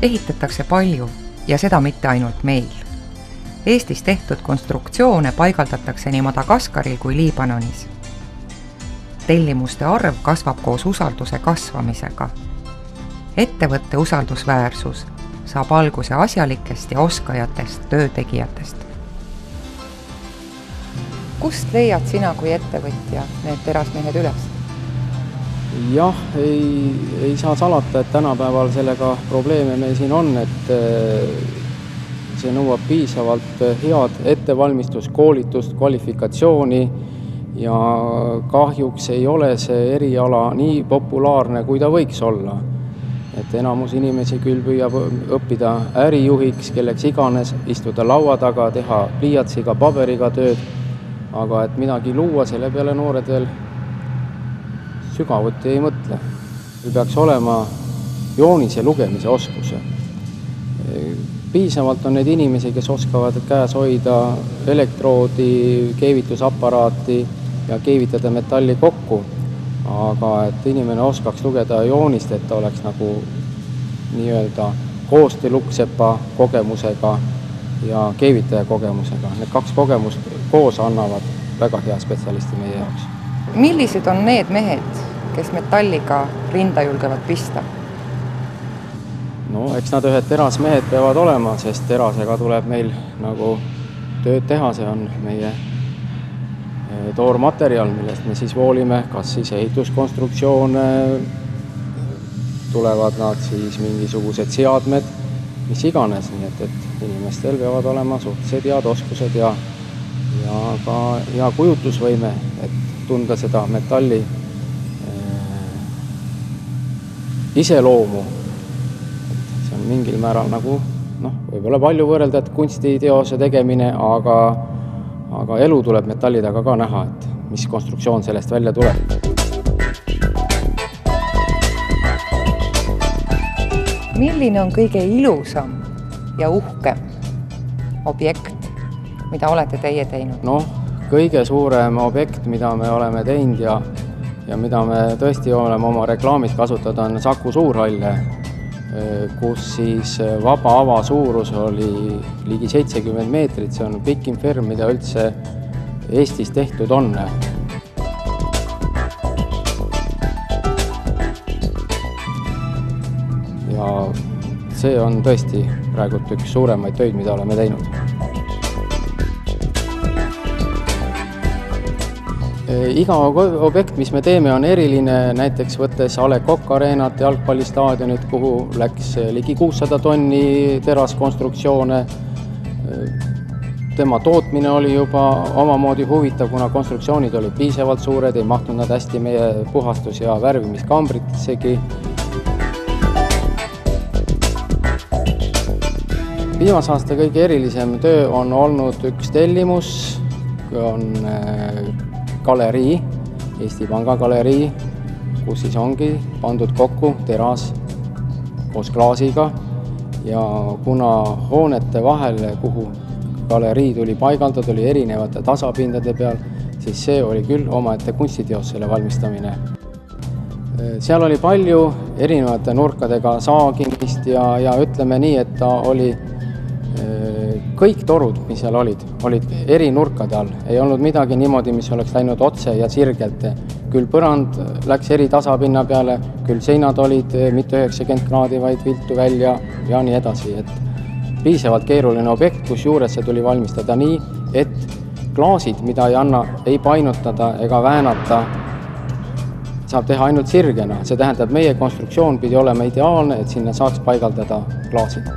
Ehitatakse palju ja seda mitte ainult meil. Eestis tehtud konstruktsioone paigaldatakse nii Madagaskaril kui Liibanonis. Tellimuste arv kasvab koos usalduse kasvamisega. Ettevõtte usaldusväärsus saab alguse asjalikest ja oskajatest töötegijatest. Kust leiad sina kui ettevõtja need terasmehed üles? Jah, ei saa salata, et tänapäeval sellega probleeme meil siin on, et see nõuab piisavalt head ettevalmistust, koolitust, kvalifikatsiooni ja kahjuks ei ole see eriala nii populaarne, kui ta võiks olla. Et enamus inimesi küll püüab õppida ärijuhiks, kelleks iganes, istuda laua taga, teha pliiatsiga, paberiga tööd, aga et midagi luua, selle peale noored veel sügavuti ei mõtle. Peaks olema joonise lugemise oskuse. Piisavalt on neid inimesi, kes oskavad käes hoida elektroodi, keevitusaparaati ja keevitada metalli kokku, aga et inimene oskaks lugeda joonist, et ta oleks nagu nii-öelda koostööluksepa kogemusega ja keevitaja kogemusega. Need kaks kogemust koos annavad väga hea spetsialisti meie jaoks. Millised on need mehed, kes metalliga rinda julgevad pista? No, eks nad ühed terasmehed peavad olema, sest terasega tuleb meil nagu tööd teha, see on meie toormaterjal, millest me siis voolime, kas siis ehituskonstruktsioone, tulevad nad siis mingisugused seadmed, mis iganes, nii et inimestel peavad olema suhteliselt head oskused ja ka hea kujutlusvõime, et tunda seda metalli iseloomu. See on mingil määral nagu, võib-olla palju võrrelda, et kunstiteose tegemine, aga elu tuleb metalli taga ka näha, et mis konstruktsioon sellest välja tuleb. Milline on kõige ilusam ja uhkem objekt, mida olete teie teinud? Kõige suurem objekt, mida me oleme teinud ja mida me tõesti oleme oma reklaamid kasutada, on Saku Suurhalle, kus siis vaba ava suurus oli ligi 70 meetrit. See on pikim firm, mida üldse Eestis tehtud on. Ja see on tõesti praegult üks suuremaid töid, mida oleme teinud. Iga objekt, mis me teeme, on eriline, näiteks võttes A. Le Coq Arenat jalgpallistaadionit, kuhu läks ligi 600 tonni teraskonstruktsioone. Tema tootmine oli juba omamoodi huvitav, kuna konstruktsioonid olid piisavalt suured, ei mahtunud nad hästi meie puhastus- ja värvimiskambritessegi. Viimase aasta kõige erilisem töö on olnud üks tellimus, on galerii, Eesti Panga galerii, kus siis ongi pandud kokku teras koos klaasiga ja kuna hoonete vahel, kuhu galerii tuli paigaldada, oli erinevate tasapindade peal, siis see oli küll omaette kunstiteos selle valmistamine. Seal oli palju erinevate nurkadega saagimist ja ütleme nii, et ta oli kõik torud, mis seal olid eri nurkade all. Ei olnud midagi niimoodi, mis oleks läinud otse ja sirgelt. Küll põrand läks eri tasapinna peale, küll seinad olid mitte 90 kraadi, vaid viltu välja ja nii edasi. Et piisavalt keeruline objekt, kus juures see tuli valmistada nii, et klaasid, mida ei painutada ega väänata, saab teha ainult sirgena. See tähendab, meie konstruktsioon pidi olema ideaalne, et sinna saaks paigaldada klaasid.